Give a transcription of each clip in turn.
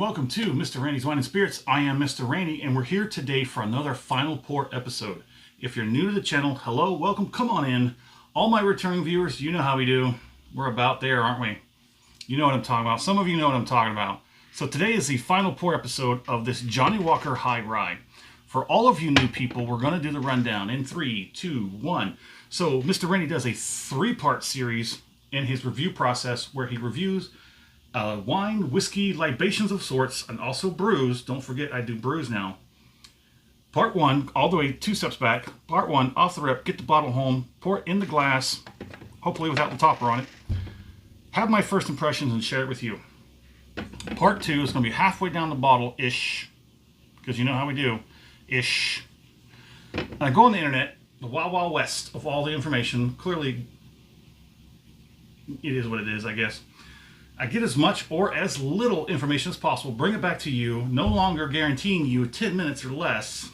welcome to Mr. Randy's Wine and Spirits. I am Mr. Randy, and we're here today for another Final Pour episode. If you're new to the channel, hello, welcome, come on in. All my returning viewers, you know how we do. We're about there, aren't we? You know what I'm talking about. Some of you know what I'm talking about. So today is the Final Pour episode of this Johnnie Walker High Rye. For all of you new people, we're going to do the rundown in 3, 2, 1. So Mr. Randy does a 3-part series in his review process where he reviews wine, whiskey, libations of sorts, and also brews. Don't forget, I do brews now. Part 1, all the way 2 steps back. Part 1, off the rip, get the bottle home, pour it in the glass, hopefully without the topper on it. Have my first impressions and share it with you. Part 2 is going to be halfway down the bottle-ish, because you know how we do, ish. And I go on the internet, the wild, wild west of all the information. Clearly, it is what it is, I guess. I get as much or as little information as possible, bring it back to you, no longer guaranteeing you 10 minutes or less.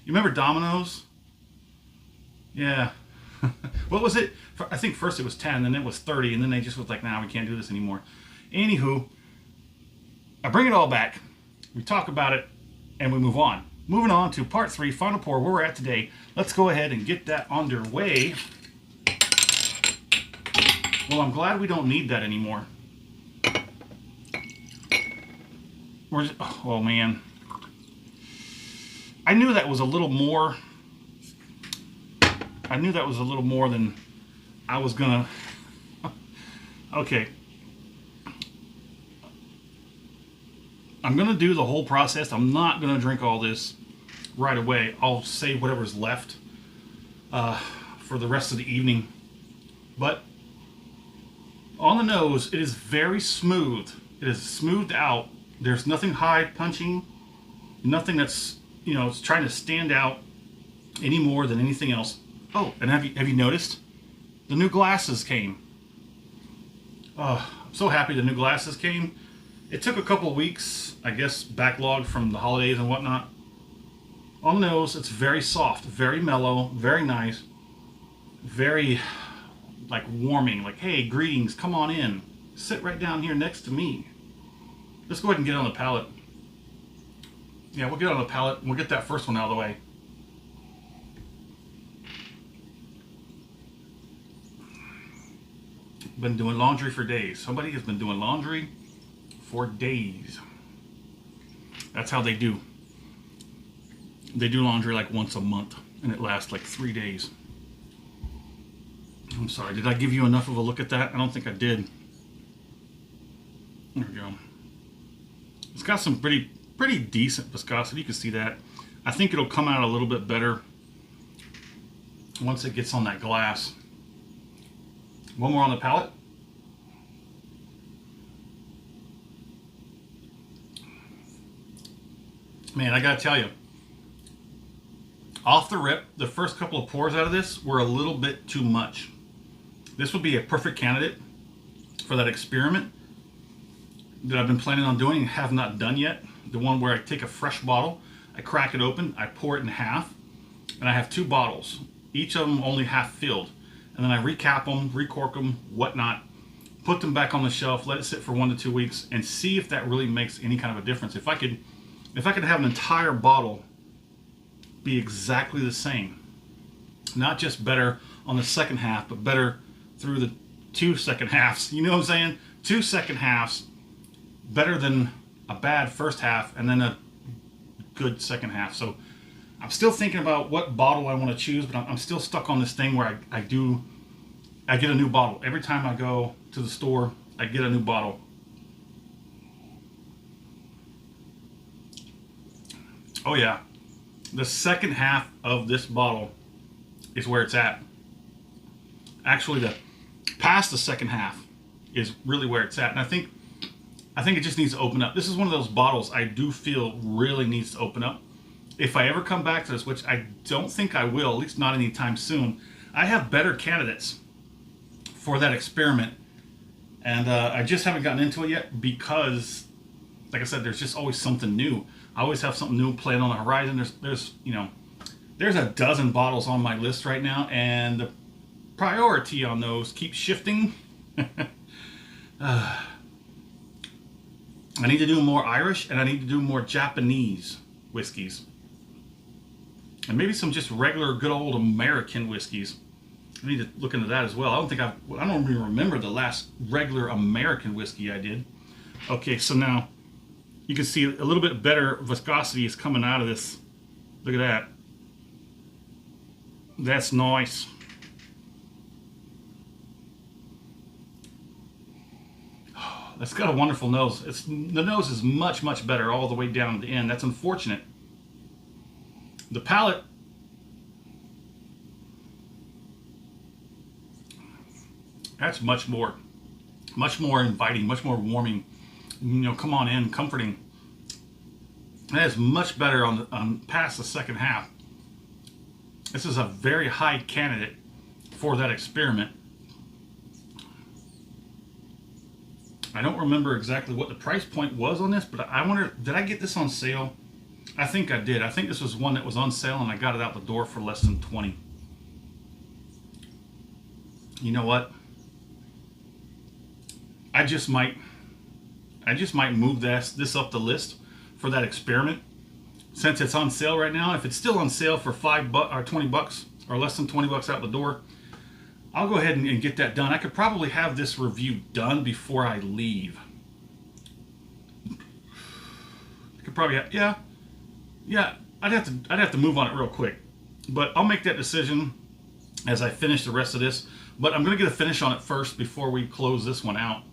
You remember Domino's? Yeah. What was it? I think first it was 10, then it was 30, and then they just was like, nah, we can't do this anymore. Anywho, I bring it all back, we talk about it, and we move on. Moving on to part 3, Final Pour, where we're at today. Let's go ahead and get that underway. Well, I'm glad we don't need that anymore. Oh man, I knew that was a little more. I knew that was a little more than I was gonna. Okay, I'm gonna do the whole process. I'm not gonna drink all this right away. I'll save whatever's left for the rest of the evening. But on the nose, it is very smooth. It is smoothed out. There's nothing high punching, nothing that's, you know, it's trying to stand out any more than anything else. Oh, and have you noticed? The new glasses came. I'm so happy the new glasses came. It took a couple of weeks, I guess, backlogged from the holidays and whatnot. On the nose, it's very soft, very mellow, very nice, very like warming, like, hey, greetings, come on in. Sit right down here next to me. Let's go ahead and get on the palate. Yeah, we'll get on the palate and we'll get that first one out of the way. Been doing laundry for days. Somebody has been doing laundry for days. That's how they do. They do laundry like once a month and it lasts like 3 days. I'm sorry, did I give you enough of a look at that? I don't think I did. There we go. It's got some pretty decent viscosity. You can see that. I think it'll come out a little bit better once it gets on that glass. One more on the palate. Man, I gotta tell you, off the rip, the first couple of pours out of this were a little bit too much. This would be a perfect candidate for that experiment that I've been planning on doing and have not done yet. The one where I take a fresh bottle, I crack it open, I pour it in half, and I have 2 bottles, each of them only half filled. And then I recap them, recork them, whatnot, put them back on the shelf, let it sit for 1 to 2 weeks, and see if that really makes any kind of a difference. If I could have an entire bottle be exactly the same, not just better on the second half, but better through the 2 second halves. You know what I'm saying? 2 second halves. Better than a bad first half and then a good second half. So I'm still thinking about what bottle I want to choose, but I'm still stuck on this thing where I get a new bottle. Every time I go to the store, I get a new bottle. Oh yeah, the second half of this bottle is where it's at. Actually, past the second half is really where it's at, and I think it just needs to open up. This is one of those bottles I do feel really needs to open up. If I ever come back to this, which I don't think I will, at least not anytime soon, I have better candidates for that experiment. And I just haven't gotten into it yet because, like I said, there's just always something new. I always have something new planned on the horizon. There's a dozen bottles on my list right now, and the priority on those keeps shifting. I need to do more Irish, and I need to do more Japanese whiskeys. And maybe some just regular good old American whiskeys. I need to look into that as well. I don't even remember the last regular American whiskey I did. Okay, so now you can see a little bit better viscosity is coming out of this. Look at that. That's nice. That's got a wonderful nose. The nose is much, much better all the way down to the end. That's unfortunate. The palate, that's much more inviting, much more warming. You know, come on in, comforting. That is much better on past the second half. This is a very high candidate for that experiment. I don't remember exactly what the price point was on this, but I wonder, did I get this on sale? I think I did. I think this was one that was on sale and I got it out the door for less than 20. You know what? I just might move this up the list for that experiment. Since it's on sale right now, if it's still on sale for $5 or $20 or less than $20 out the door, I'll go ahead and get that done. I could probably have this review done before I leave. I could probably have, yeah. I'd have to move on it real quick, but I'll make that decision as I finish the rest of this. But I'm gonna get a finish on it first before we close this one out.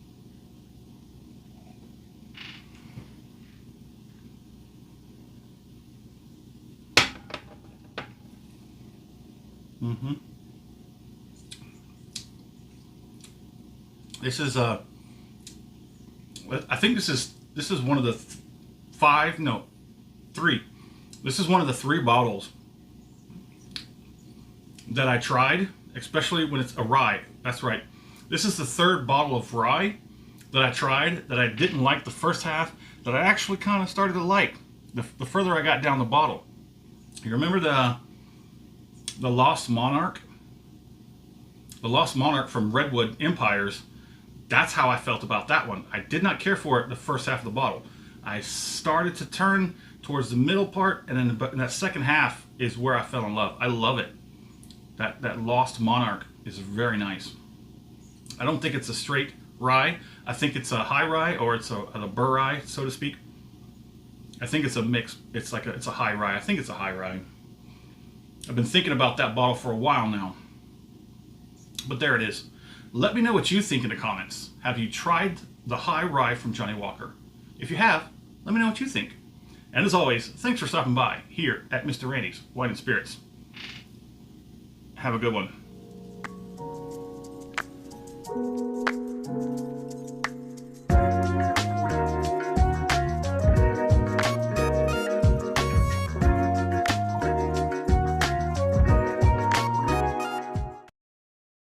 This is I think this is one of the three. This is one of the 3 bottles that I tried, especially when it's a rye. That's right. This is the 3rd bottle of rye that I tried that I didn't like the first half, that I actually kind of started to like the further I got down the bottle. You remember the Lost Monarch? The Lost Monarch from Redwood Empires. That's how I felt about that one. I did not care for it the first half of the bottle. I started to turn towards the middle part, and then that second half is where I fell in love. I love it. That Lost Monarch is very nice. I don't think it's a straight rye. I think it's a high rye, or it's a burr rye, so to speak. I think it's a mix. It's a high rye. I think it's a high rye. I've been thinking about that bottle for a while now. But there it is. Let me know what you think in the comments. Have you tried the high rye from Johnnie Walker? If you have, let me know what you think. And as always, thanks for stopping by here at Mr. Randy's Wine and Spirits. Have a good one.